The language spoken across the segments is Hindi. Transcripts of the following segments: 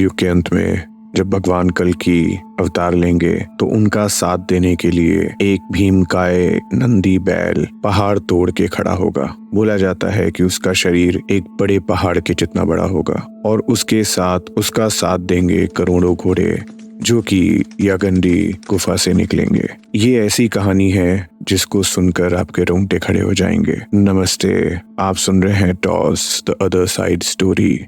कलयुग के अंत में जब भगवान कल की अवतार लेंगे तो उनका साथ देने के लिए एक भीमकाय नंदी बैल पहाड़ तोड़ के खड़ा होगा। बोला जाता है कि उसका शरीर एक बड़े पहाड़ के जितना बड़ा होगा और उसके साथ उसका साथ देंगे करोड़ों घोड़े जो कि यागंडी गुफा से निकलेंगे। ये ऐसी कहानी है जिसको सुनकर आपके रोंगटे खड़े हो जाएंगे। नमस्ते, आप सुन रहे हैं toss the other side story.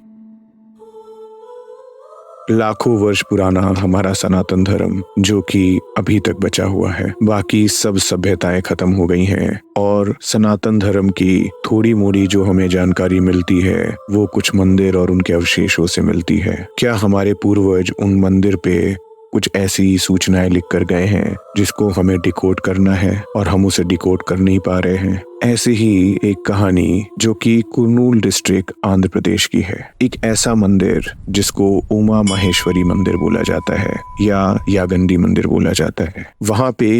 लाखों वर्ष पुराना हमारा सनातन धर्म जो कि अभी तक बचा हुआ है। बाकी सब सभ्यताएं खत्म हो गई हैं और सनातन धर्म की थोड़ी मोड़ी जो हमें जानकारी मिलती है वो कुछ मंदिर और उनके अवशेषों से मिलती है। क्या हमारे पूर्वज उन मंदिर पे कुछ ऐसी सूचनाएं लिख कर गए हैं जिसको हमें डिकोड करना है और हम उसे डिकोड कर नहीं पा रहे हैं? ऐसी ही एक कहानी जो कि कुर्नूल डिस्ट्रिक्ट आंध्र प्रदेश की है। एक ऐसा मंदिर जिसको उमा महेश्वरी मंदिर बोला जाता है या यागंडी मंदिर बोला जाता है। वहां पे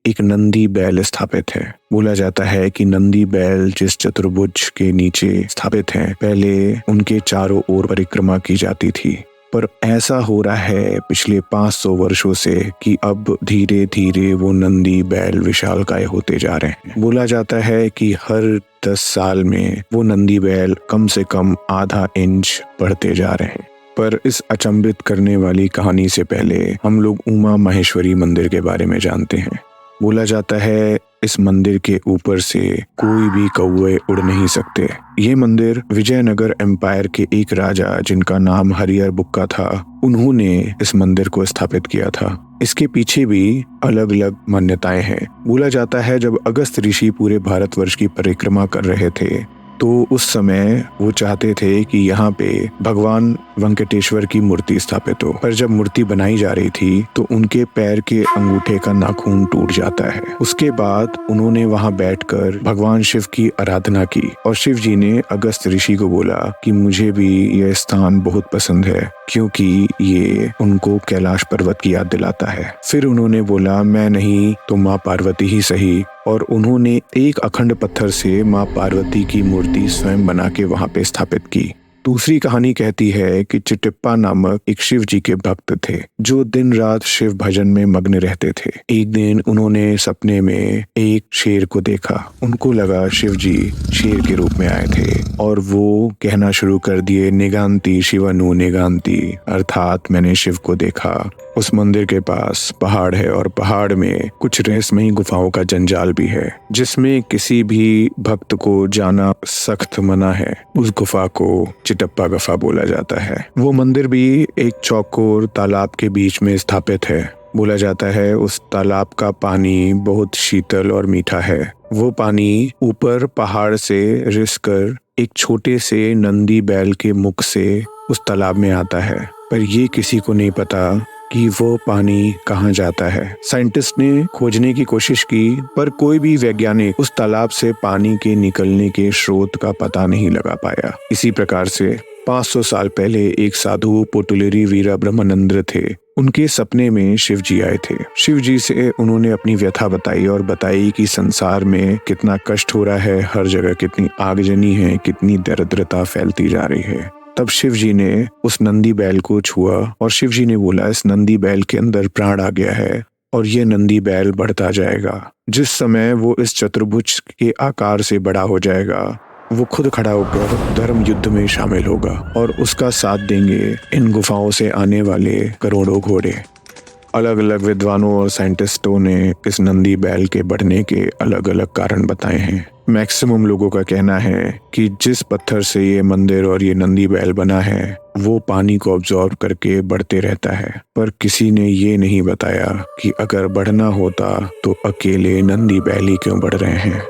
एक नंदी बैल स्थापित है। बोला जाता है कि नंदी बैल जिस चतुर्भुज के नीचे स्थापित हैं, पहले उनके चारों ओर परिक्रमा की जाती थी, पर ऐसा हो रहा है पिछले 500 वर्षों से कि अब धीरे धीरे वो नंदी बैल विशालकाय होते जा रहे हैं। बोला जाता है कि हर 10 साल में वो नंदी बैल कम से कम आधा इंच बढ़ते जा रहे हैं। पर इस अचंभित करने वाली कहानी से पहले हम लोग उमा महेश्वरी मंदिर के बारे में जानते हैं। बोला जाता है इस मंदिर के ऊपर से कोई भी कौवे उड़ नहीं सकते। ये मंदिर विजयनगर एम्पायर के एक राजा जिनका नाम हरिहर बुक्का था, उन्होंने इस मंदिर को स्थापित किया था। इसके पीछे भी अलग अलग मान्यताएं हैं। बोला जाता है जब अगस्त ऋषि पूरे भारतवर्ष की परिक्रमा कर रहे थे तो उस समय वो चाहते थे कि यहाँ पे भगवान वेंकटेश्वर की मूर्ति स्थापित हो, पर जब मूर्ति बनाई जा रही थी तो उनके पैर के अंगूठे का नाखून टूट जाता है। उसके बाद उन्होंने वहाँ बैठकर भगवान शिव की आराधना की और शिव जी ने अगस्त ऋषि को बोला कि मुझे भी यह स्थान बहुत पसंद है क्योंकि ये उनको कैलाश पर्वत की याद दिलाता है। फिर उन्होंने बोला मैं नहीं तो माँ पार्वती ही सही, और उन्होंने एक अखंड पत्थर से माँ पार्वती की मूर्ति स्वयं बना के वहां पे स्थापित की। दूसरी कहानी कहती है कि चिटिप्पा नामक एक शिव जी के भक्त थे जो दिन रात शिव भजन में मग्न रहते थे। एक दिन उन्होंने सपने में एक शेर को देखा। उनको लगा शिव जी शेर के रूप में आए थे और वो कहना शुरू कर दिए निगांती शिवनु निगांती, अर्थात मैंने शिव को देखा। उस मंदिर के पास पहाड़ है और पहाड़ में कुछ रहस्यमयी गुफाओं का जंजाल भी है जिसमें किसी भी भक्त को जाना सख्त मना है। उस गुफा को चिटप्पा गुफा बोला जाता है। वो मंदिर भी एक चौकोर तालाब के बीच में स्थापित है। बोला जाता है उस तालाब का पानी बहुत शीतल और मीठा है। वो पानी ऊपर पहाड़ से रिस कर एक छोटे से नंदी बैल के मुख से उस तालाब में आता है, पर ये किसी को नहीं पता कि वो पानी कहाँ जाता है। साइंटिस्ट ने खोजने की कोशिश की पर कोई भी वैज्ञानिक उस तालाब से पानी के निकलने के स्रोत का पता नहीं लगा पाया। इसी प्रकार से 500 साल पहले एक साधु पोटुलेरी वीरा ब्रह्मानंद थे। उनके सपने में शिव जी आए थे। शिव जी से उन्होंने अपनी व्यथा बताई और बताई कि संसार में कितना कष्ट हो रहा है, हर जगह कितनी आगजनी है, कितनी दरिद्रता फैलती जा रही है। तब शिव जी ने उस नंदी बैल को छुआ और शिव जी ने बोला इस नंदी बैल के अंदर प्राण आ गया है और ये नंदी बैल बढ़ता जाएगा। जिस समय वो इस चतुर्भुज के आकार से बड़ा हो जाएगा वो खुद खड़ा होकर धर्म युद्ध में शामिल होगा और उसका साथ देंगे इन गुफाओं से आने वाले करोड़ों घोड़े। अलग अलग विद्वानों और साइंटिस्टों ने इस नंदी बैल के बढ़ने के अलग अलग कारण बताए हैं। मैक्सिमम लोगों का कहना है कि जिस पत्थर से ये मंदिर और ये नंदी बैल बना है वो पानी को ऑब्जॉर्व करके बढ़ते रहता है, पर किसी ने ये नहीं बताया कि अगर बढ़ना होता तो अकेले नंदी बैल ही क्यों बढ़ रहे हैं।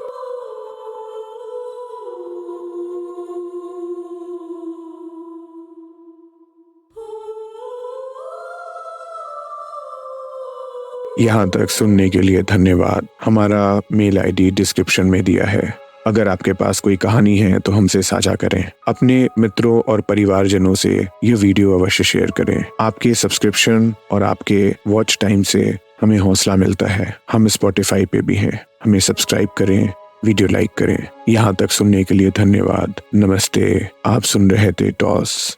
यहाँ तक सुनने के लिए धन्यवाद। हमारा मेल आईडी डिस्क्रिप्शन में दिया है। अगर आपके पास कोई कहानी है तो हमसे साझा करें। अपने मित्रों और परिवारजनों से ये वीडियो अवश्य शेयर करें। आपके सब्सक्रिप्शन और आपके वॉच टाइम से हमें हौसला मिलता है। हम स्पॉटिफाई पे भी हैं। हमें सब्सक्राइब करें, वीडियो लाइक करें। यहाँ तक सुनने के लिए धन्यवाद। नमस्ते, आप सुन रहे थे टॉस।